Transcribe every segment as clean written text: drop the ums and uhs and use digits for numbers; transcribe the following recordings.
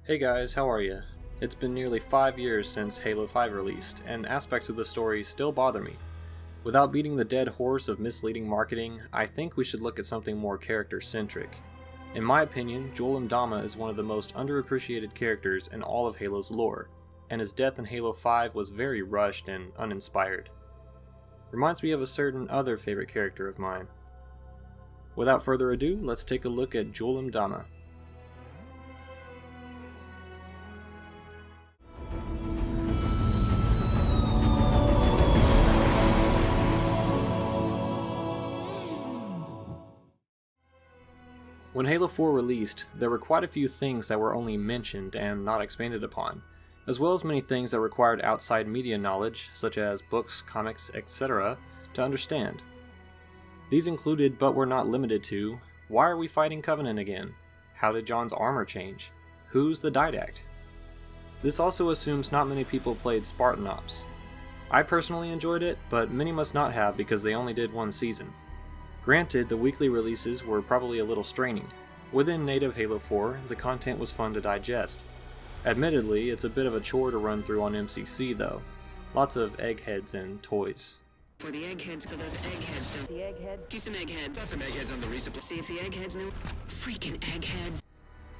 Hey guys, how are you? It's been nearly 5 years since Halo 5 released, and aspects of the story still bother me. Without beating the dead horse of misleading marketing, I think we should look at something more character-centric. In my opinion, Jul Mdama is one of the most underappreciated characters in all of Halo's lore, and his death in Halo 5 was very rushed and uninspired. Reminds me of a certain other favorite character of mine. Without further ado, let's take a look at Jul Mdama. When Halo 4 released, there were quite a few things that were only mentioned and not expanded upon, as well as many things that required outside media knowledge, such as books, comics, etc., to understand. These included, but were not limited to, why are we fighting Covenant again? How did John's armor change? Who's the Didact? This also assumes not many people played Spartan Ops. I personally enjoyed it, but many must not have because they only did one season. Granted, the weekly releases were probably a little straining. Within native Halo 4, the content was fun to digest. Admittedly, it's a bit of a chore to run through on MCC though. Lots of eggheads and toys. For the eggheads, so those eggheads don't. The eggheads? Do some eggheads. Got some eggheads on the resupply. See if the eggheads know. Freaking eggheads.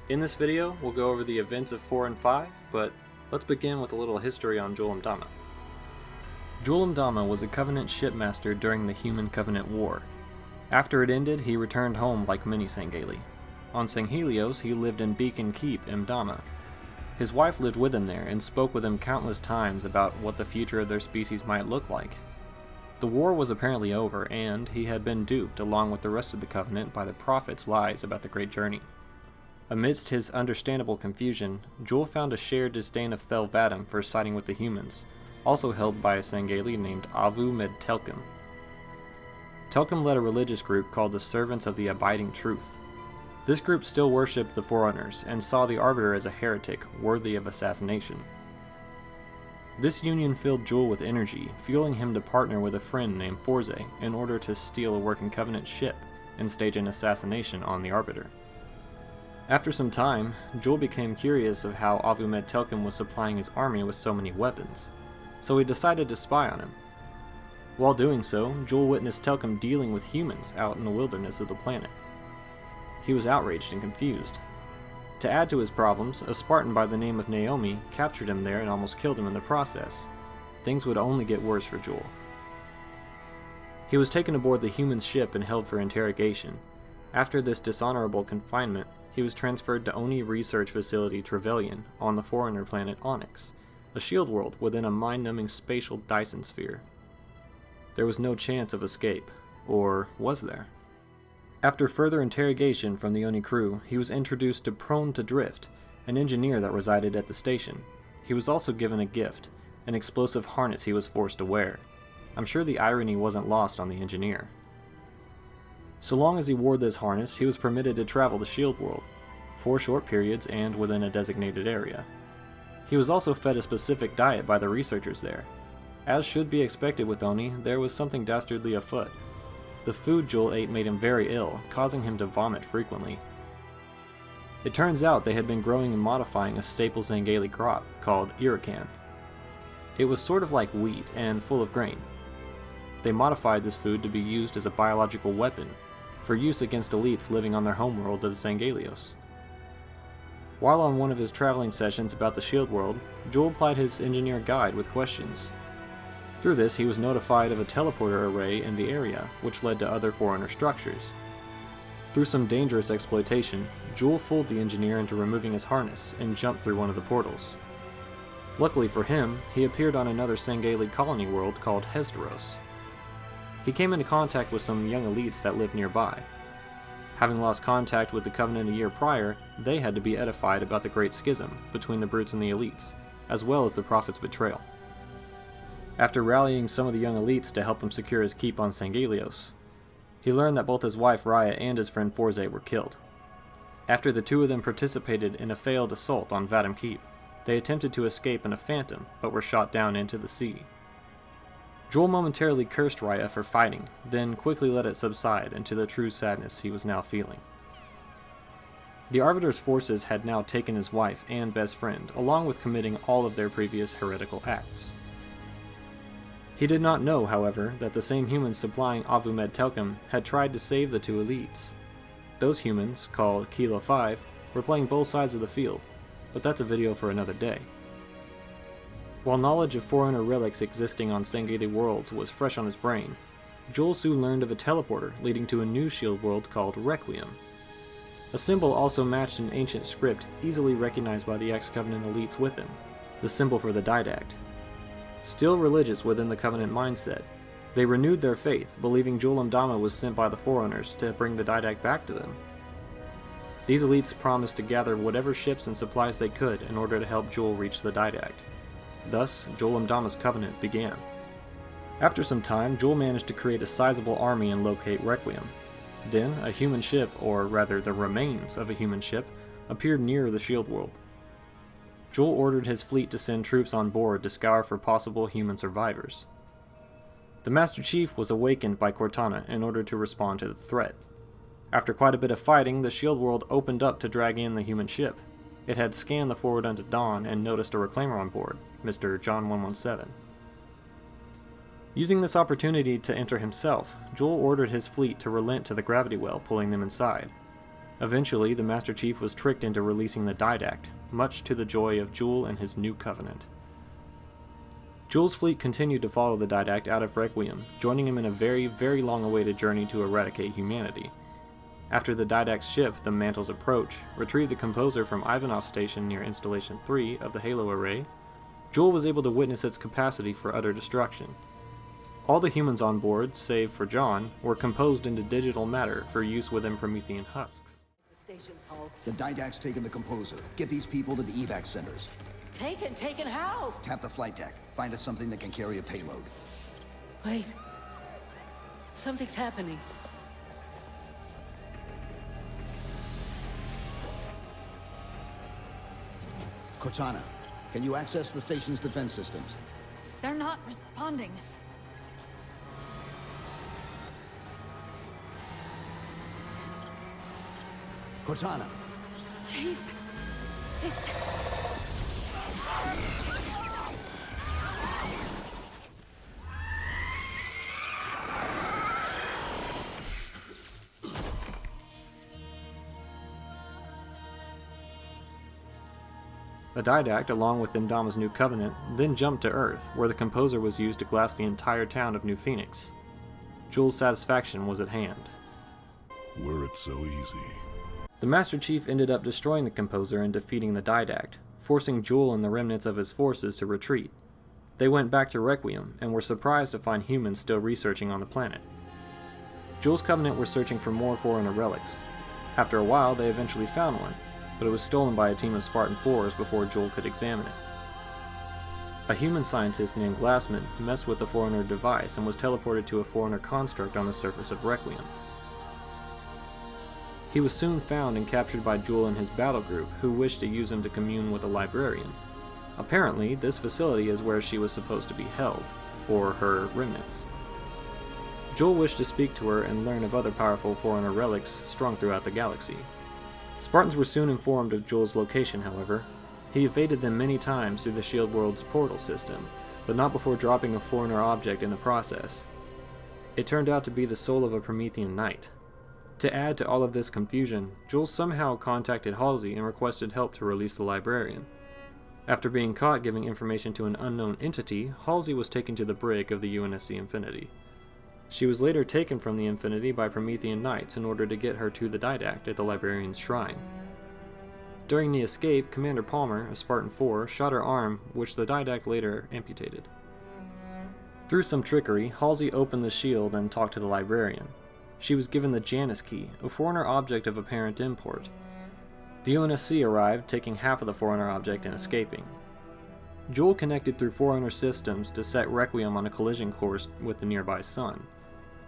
In this video, we'll go over the events of 4 and 5, but let's begin with a little history on Jul Mdama. Jul Mdama was a Covenant shipmaster during the Human-Covenant War. After it ended, he returned home like many Sangheili. On Sanghelios, he lived in Beacon Keep, Mdama. His wife lived with him there and spoke with him countless times about what the future of their species might look like. The war was apparently over, and he had been duped along with the rest of the Covenant by the Prophet's lies about the Great Journey. Amidst his understandable confusion, Jul found a shared disdain of Leviathan for siding with the humans, also held by a Sangheili named Avu Med Telkim. Telkim led a religious group called the Servants of the Abiding Truth. This group still worshipped the Forerunners and saw the Arbiter as a heretic worthy of assassination. This union filled Jul with energy, fueling him to partner with a friend named Forze in order to steal a working Covenant ship and stage an assassination on the Arbiter. After some time, Jul became curious of how Avu Med Telkim was supplying his army with so many weapons, so he decided to spy on him. While doing so, Jul witnessed Telkim dealing with humans out in the wilderness of the planet. He was outraged and confused. To add to his problems, a Spartan by the name of Naomi captured him there and almost killed him in the process. Things would only get worse for Jul. He was taken aboard the human ship and held for interrogation. After this dishonorable confinement, he was transferred to Oni Research Facility Trevelyan on the Forerunner planet Onyx, a shield world within a mind-numbing spatial Dyson sphere. There was no chance of escape, or was there? After further interrogation from the Oni crew, he was introduced to Prone to Drift, an engineer that resided at the station. He was also given a gift, an explosive harness he was forced to wear. I'm sure the irony wasn't lost on the engineer. So long as he wore this harness, he was permitted to travel the shield world, for short periods and within a designated area. He was also fed a specific diet by the researchers there. As should be expected with Oni, there was something dastardly afoot. The food Jul ate made him very ill, causing him to vomit frequently. It turns out they had been growing and modifying a staple Sangheili crop called Irakan. It was sort of like wheat and full of grain. They modified this food to be used as a biological weapon, for use against elites living on their homeworld of Sanghelios. While on one of his traveling sessions about the shield world, Jul plied his engineer guide with questions. Through this, he was notified of a teleporter array in the area, which led to other Forerunner structures. Through some dangerous exploitation, Jul fooled the engineer into removing his harness and jumped through one of the portals. Luckily for him, he appeared on another Sangheili colony world called Hesderos. He came into contact with some young elites that lived nearby. Having lost contact with the Covenant a year prior, they had to be edified about the Great Schism between the Brutes and the elites, as well as the Prophet's betrayal. After rallying some of the young elites to help him secure his keep on Sanghelios, he learned that both his wife Raya and his friend Forze were killed. After the two of them participated in a failed assault on Vadim Keep, they attempted to escape in a phantom, but were shot down into the sea. Jul momentarily cursed Raya for fighting, then quickly let it subside into the true sadness he was now feeling. The Arbiter's forces had now taken his wife and best friend, along with committing all of their previous heretical acts. He did not know, however, that the same humans supplying Avumed Telkim had tried to save the two elites. Those humans, called Kilo 5, were playing both sides of the field, but that's a video for another day. While knowledge of Forerunner relics existing on Sangheili worlds was fresh on his brain, Jul soon learned of a teleporter leading to a new shield world called Requiem. A symbol also matched an ancient script easily recognized by the ex-Covenant elites with him, the symbol for the Didact. Still religious within the Covenant mindset, they renewed their faith, believing Jul Mdama was sent by the Forerunners to bring the Didact back to them. These elites promised to gather whatever ships and supplies they could in order to help Jul reach the Didact. Thus, Jul Mdama's covenant began. After some time, Jul managed to create a sizable army and locate Requiem. Then, a human ship, or rather the remains of a human ship, appeared near the shield world. Jul ordered his fleet to send troops on board to scour for possible human survivors. The Master Chief was awakened by Cortana in order to respond to the threat. After quite a bit of fighting, the shield world opened up to drag in the human ship. It had scanned the forward unto dawn and noticed a reclaimer on board, Mr. John 117. Using this opportunity to enter himself, Jul ordered his fleet to relent to the gravity well, pulling them inside. Eventually, the Master Chief was tricked into releasing the Didact, much to the joy of Jul and his new covenant. Jul's fleet continued to follow the Didact out of Requiem, joining him in a very, very long-awaited journey to eradicate humanity. After the Didact's ship, the Mantle's Approach, retrieved the composer from Ivanov's station near Installation 3 of the Halo Array, Jul was able to witness its capacity for utter destruction. All the humans on board, save for John, were composed into digital matter for use within Promethean husks. The Didact's taken the composer. Get these people to the evac centers. Taken how? Tap the flight deck. Find us something that can carry a payload. Wait. Something's happening. Cortana, can you access the station's defense systems? They're not responding. Cortana! Chief, it's... The Didact, along with Mdama's new covenant, then jumped to Earth, where the composer was used to glass the entire town of New Phoenix. Jul's satisfaction was at hand. Were it so easy. The Master Chief ended up destroying the composer and defeating the Didact, forcing Jul and the remnants of his forces to retreat. They went back to Requiem, and were surprised to find humans still researching on the planet. Jul's covenant were searching for more Forerunner relics. After a while, they eventually found one, but it was stolen by a team of Spartan 4s before Jul could examine it. A human scientist named Glassman messed with the Forerunner device and was teleported to a Forerunner construct on the surface of Requiem. He was soon found and captured by Jul and his battle group, who wished to use him to commune with a librarian. Apparently, this facility is where she was supposed to be held, or her remnants. Jul wished to speak to her and learn of other powerful Forerunner relics strung throughout the galaxy. Spartans were soon informed of Jul's location, however. He evaded them many times through the Shield World's portal system, but not before dropping a Forerunner object in the process. It turned out to be the soul of a Promethean knight. To add to all of this confusion, Jul somehow contacted Halsey and requested help to release the librarian. After being caught giving information to an unknown entity, Halsey was taken to the brig of the UNSC Infinity. She was later taken from the Infinity by Promethean Knights in order to get her to the Didact at the librarian's shrine. During the escape, Commander Palmer, a Spartan 4, shot her arm, which the Didact later amputated. Through some trickery, Halsey opened the shield and talked to the librarian. She was given the Janus key, a Forerunner object of apparent import. The UNSC arrived, taking half of the Forerunner object and escaping. Jul connected through Forerunner systems to set Requiem on a collision course with the nearby sun.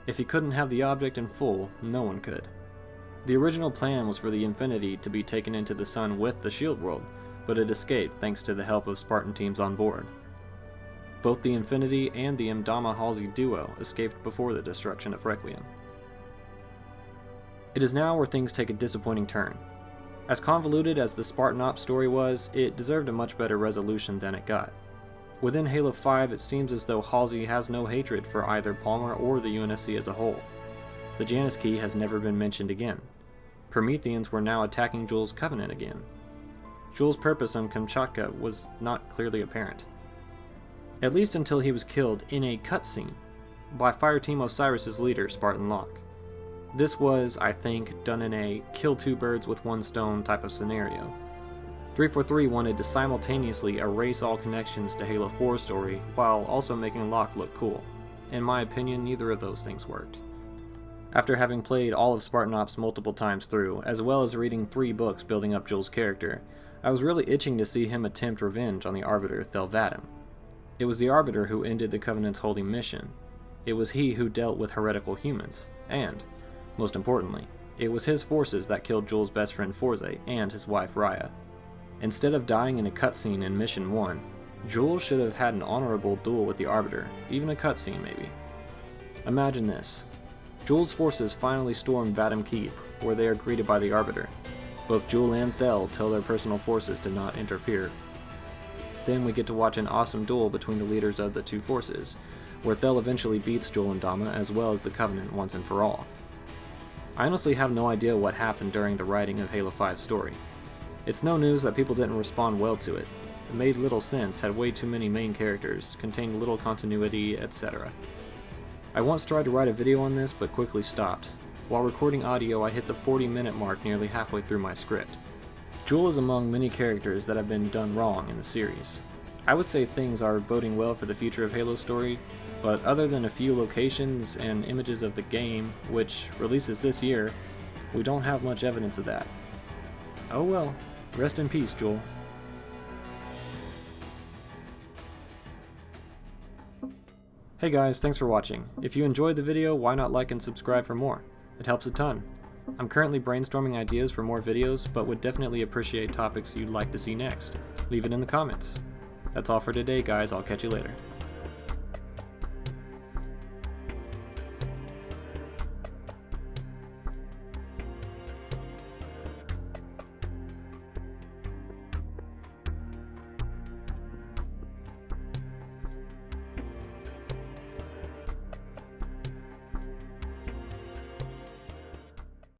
If he couldn't have the object in full, no one could. The original plan was for the Infinity to be taken into the sun with the Shield World, but it escaped thanks to the help of Spartan teams on board. Both the Infinity and the Mdama-Halsey duo escaped before the destruction of Requiem. It is now where things take a disappointing turn. As convoluted as the Spartan Ops story was, it deserved a much better resolution than it got. Within Halo 5, it seems as though Halsey has no hatred for either Palmer or the UNSC as a whole. The Janus Key has never been mentioned again. Prometheans were now attacking Jul's Covenant again. Jul's purpose on Kamchatka was not clearly apparent. At least until he was killed in a cutscene by Fireteam Osiris' leader, Spartan Locke. This was, I think, done in a kill two birds with one stone type of scenario. 343 wanted to simultaneously erase all connections to Halo 4's story while also making Locke look cool. In my opinion, neither of those things worked. After having played all of Spartan Ops multiple times through, as well as reading 3 books building up Jul's character, I was really itching to see him attempt revenge on the Arbiter Leviathan. It was the Arbiter who ended the Covenant's holy mission. It was he who dealt with heretical humans, and, most importantly, it was his forces that killed Jul's best friend Forze and his wife Raya. Instead of dying in a cutscene in Mission 1, Jul should have had an honorable duel with the Arbiter, even a cutscene maybe. Imagine this. Jul's forces finally storm Vadim Keep, where they are greeted by the Arbiter. Both Jul and Thel tell their personal forces to not interfere. Then we get to watch an awesome duel between the leaders of the two forces, where Thel eventually beats Jul Mdama as well as the Covenant once and for all. I honestly have no idea what happened during the writing of Halo 5's story. It's no news that people didn't respond well to it. It made little sense, had way too many main characters, contained little continuity, etc. I once tried to write a video on this, but quickly stopped. While recording audio, I hit the 40-minute mark nearly halfway through my script. Jul is among many characters that have been done wrong in the series. I would say things are boding well for the future of Halo's story, but other than a few locations and images of the game, which releases this year, we don't have much evidence of that. Oh well, rest in peace, Jul. Hey guys, thanks for watching. If you enjoyed the video, why not like and subscribe for more? It helps a ton. I'm currently brainstorming ideas for more videos, but would definitely appreciate topics you'd like to see next. Leave it in the comments. That's all for today, guys. I'll catch you later.